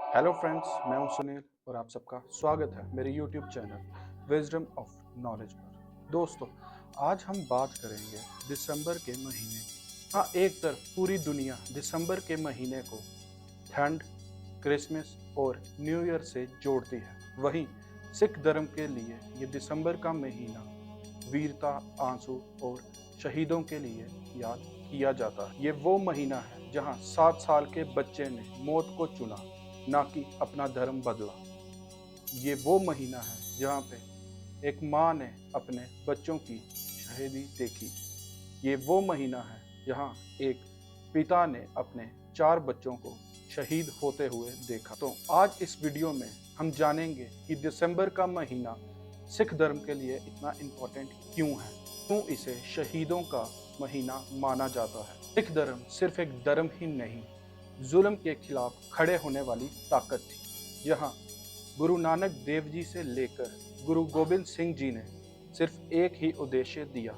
Hello friends, मैं हूं सुनील और आप सबका स्वागत है मेरे YouTube channel wisdom of knowledge पर। दोस्तों, आज हम बात करेंगे दिसंबर के महीने की। हाँ, एक तरफ पूरी दुनिया दिसंबर के महीने को ठंड, क्रिसमस और न्यू ईयर से जोड़ती है, वहीं सिख धर्म के लिए ये दिसंबर का महीना वीरता, आंसू और शहीदों के लिए याद किया जाता है। ये वो महीना है जहाँ 7 साल के बच्चे ने मौत को चुना, ना कि अपना धर्म बदला। ये वो महीना है जहाँ पे एक माँ ने अपने बच्चों की शहीदी देखी। ये वो महीना है जहाँ एक पिता ने अपने 4 बच्चों को शहीद होते हुए देखा। तो आज इस वीडियो में हम जानेंगे कि दिसंबर का महीना सिख धर्म के लिए इतना इम्पोर्टेंट क्यों है, क्यों इसे शहीदों का महीना माना जाता है। सिख धर्म सिर्फ एक धर्म ही नहीं, जुल्म के खिलाफ खड़े होने वाली ताकत थी। जहां गुरु नानक देव जी से लेकर गुरु गोबिंद सिंह जी ने सिर्फ एक ही उद्देश्य दिया,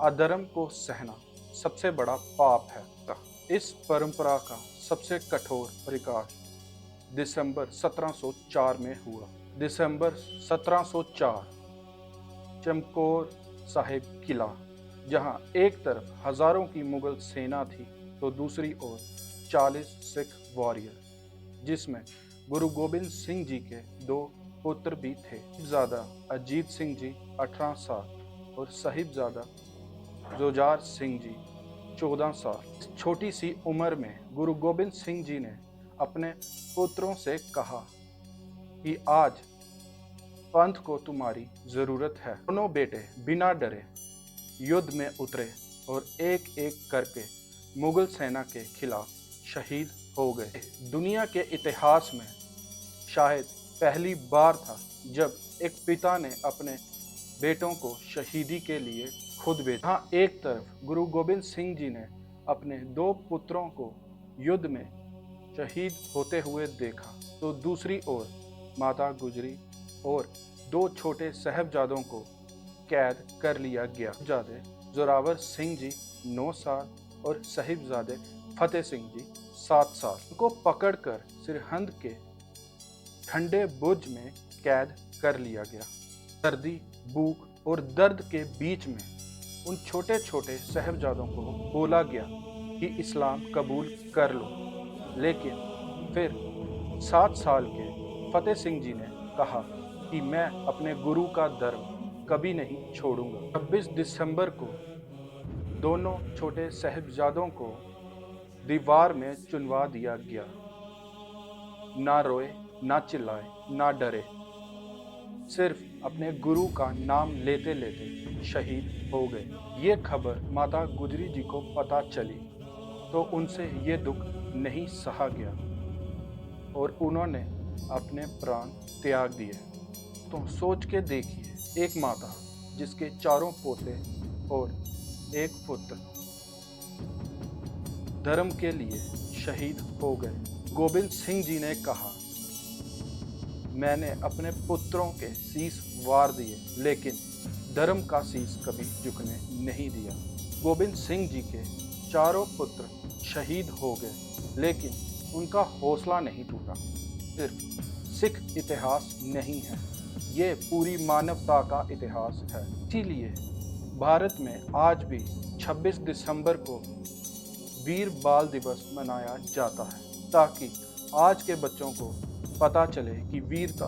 अधर्म को सहना सबसे बड़ा पाप है। इस परंपरा का सबसे कठोर प्रकाश दिसंबर 1704 में हुआ। दिसंबर 1704 चमकौर साहिब किला, जहां एक तरफ हजारों की मुगल सेना थी तो दूसरी ओर 40 सिख वॉरियर, जिसमें गुरु गोबिंद सिंह जी के 2 पुत्र भी थे। साहिबजादा अजीत सिंह जी 18 साल और साहिबजादा जोजार सिंह जी 14 साल। इस छोटी सी उम्र में गुरु गोबिंद सिंह जी ने अपने पुत्रों से कहा कि आज पंथ को तुम्हारी जरूरत है। दोनों बेटे बिना डरे युद्ध में उतरे और एक एक करके मुगल सेना के खिलाफ शहीद हो गए। दुनिया के इतिहास में शायद पहली बार था जब एक पिता ने अपने बेटों को शहीदी के लिए खुद भेजा। हाँ, एक तरफ गुरु गोबिंद सिंह जी ने अपने 2 पुत्रों को युद्ध में शहीद होते हुए देखा तो दूसरी ओर माता गुजरी और 2 छोटे साहिबजादों को कैद कर लिया गया। साहिबजादे जोरावर सिंह जी 9 साल और साहिबजादे फतेह सिंह जी 7 साल। उनको पकड़कर सिरहिंद के ठंडे बुर्ज में कैद कर लिया गया। सर्दी, भूख और दर्द के बीच में उन छोटे छोटे साहिबजादों को बोला गया कि इस्लाम कबूल कर लो, लेकिन फिर 7 साल के फतेह सिंह जी ने कहा कि मैं अपने गुरु का धर्म कभी नहीं छोड़ूंगा। 26 दिसंबर को दोनों छोटे साहिबजादों को दीवार में चुनवा दिया गया। ना रोए, ना चिल्लाए, ना डरे, सिर्फ अपने गुरु का नाम लेते लेते शहीद हो गए। ये खबर माता गुजरी जी को पता चली तो उनसे ये दुख नहीं सहा गया और उन्होंने अपने प्राण त्याग दिए। तो सोच के देखिए, एक माता जिसके 4 पोते और 1 पुत्र धर्म के लिए शहीद हो गए। गोबिंद सिंह जी ने कहा, मैंने अपने पुत्रों के शीश वार दिए, लेकिन धर्म का शीश कभी झुकने नहीं दिया। गोबिंद सिंह जी के 4 पुत्र शहीद हो गए, लेकिन उनका हौसला नहीं टूटा। सिर्फ सिख इतिहास नहीं है, ये पूरी मानवता का इतिहास है। इसीलिए भारत में आज भी 26 दिसंबर को वीर बाल दिवस मनाया जाता है, ताकि आज के बच्चों को पता चले कि वीरता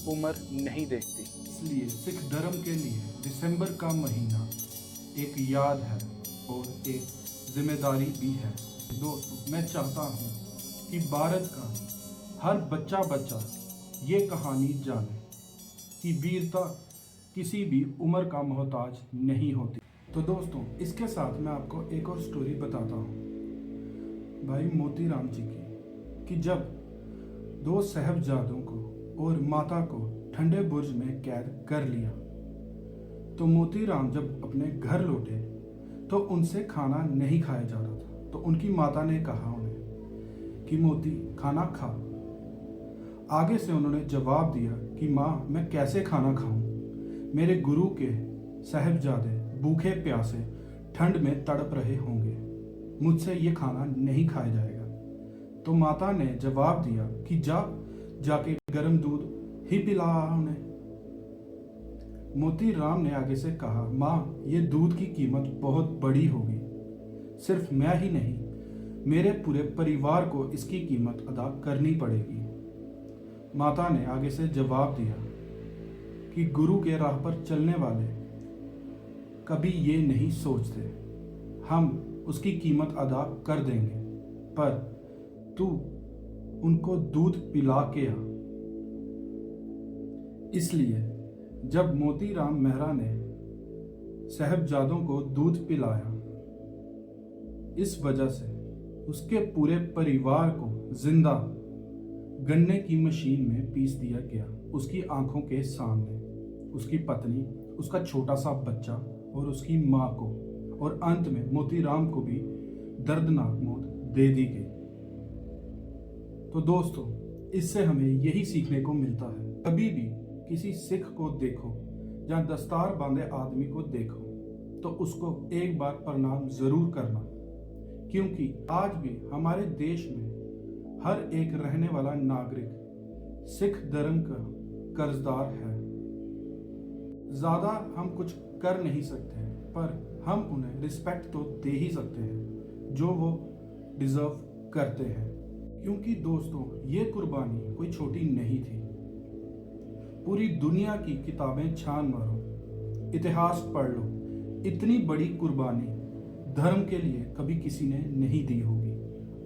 उम्र नहीं देखती। इसलिए सिख धर्म के लिए दिसंबर का महीना एक याद है और एक जिम्मेदारी भी है। दोस्तों, मैं चाहता हूँ कि भारत का हर बच्चा ये कहानी जाने कि वीरता किसी भी उम्र का मोहताज नहीं होती। तो दोस्तों, इसके साथ मैं आपको एक और स्टोरी बताता हूँ भाई मोती राम जी की, कि जब 2 साहिबजादों को और माता को ठंडे बुर्ज में कैद कर लिया तो मोती राम जब अपने घर लौटे तो उनसे खाना नहीं खाया जा रहा था। तो उनकी माता ने कहा उन्हें कि मोती, खाना खा। आगे से उन्होंने जवाब दिया कि माँ, मैं कैसे खाना खाऊं, मेरे गुरु के साहिबजादे भूखे प्यासे ठंड में तड़प रहे होंगे, मुझसे ये खाना नहीं खाया जाएगा। तो माता ने जवाब दिया कि जाके गर्म दूध ही पिला उन्हें। मोती राम ने आगे से कहा, माँ, ये दूध की कीमत बहुत बड़ी होगी। सिर्फ मैं ही नहीं, मेरे पूरे परिवार को इसकी कीमत अदा करनी पड़ेगी। माता ने आगे से जवाब दिया कि गुरु के राह पर चलने वाले कभी ये नहीं सोचते, हम उसकी कीमत अदा कर देंगे, पर तू उनको दूध पिला के आ। इसलिए जब मोतीराम मेहरा ने साहबजादों को दूध पिलाया, इस वजह से उसके पूरे परिवार को जिंदा गन्ने की मशीन में पीस दिया गया, उसकी आंखों के सामने। उसकी पत्नी, उसका छोटा सा बच्चा और उसकी माँ को, और अंत में मोतीराम को भी दर्दनाक मौत दे दी गई। तो दोस्तों, इससे हमें यही सीखने को मिलता है, कभी भी किसी सिख को देखो या दस्तार बांधे आदमी को देखो तो उसको एक बार प्रणाम जरूर करना, क्योंकि आज भी हमारे देश में हर एक रहने वाला नागरिक सिख धर्म का कर्जदार है। ज्यादा हम कुछ कर नहीं सकते हैं, पर हम उन्हें रिस्पेक्ट तो दे ही सकते हैं जो वो डिजर्व करते हैं। क्योंकि दोस्तों, ये कुर्बानी कोई छोटी नहीं थी। पूरी दुनिया की किताबें छान मारो, इतिहास पढ़ लो, इतनी बड़ी कुर्बानी धर्म के लिए कभी किसी ने नहीं दी होगी।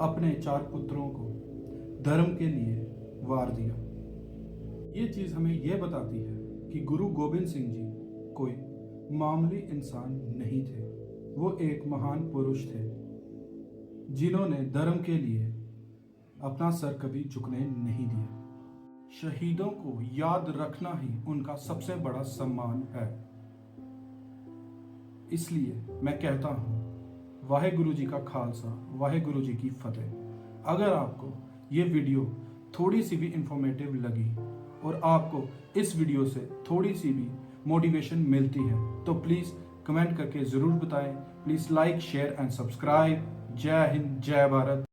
अपने 4 पुत्रों को धर्म के लिए वार दिया। ये चीज हमें यह बताती है कि गुरु गोविंद सिंह जी कोई मामूली इंसान नहीं थे, वो एक महान पुरुष थे जिन्होंने धर्म के लिए अपना सर कभी झुकने नहीं दिया। शहीदों को याद रखना ही उनका सबसे बड़ा सम्मान है। इसलिए मैं कहता हूँ, वाहेगुरु जी का खालसा, वाहेगुरु जी की फतेह। अगर आपको ये वीडियो थोड़ी सी भी इंफॉर्मेटिव लगी और आपको इस वीडियो से थोड़ी सी भी मोटिवेशन मिलती है तो प्लीज़ कमेंट करके ज़रूर बताएं। Please like, share and subscribe. जय हिंद, जय भारत।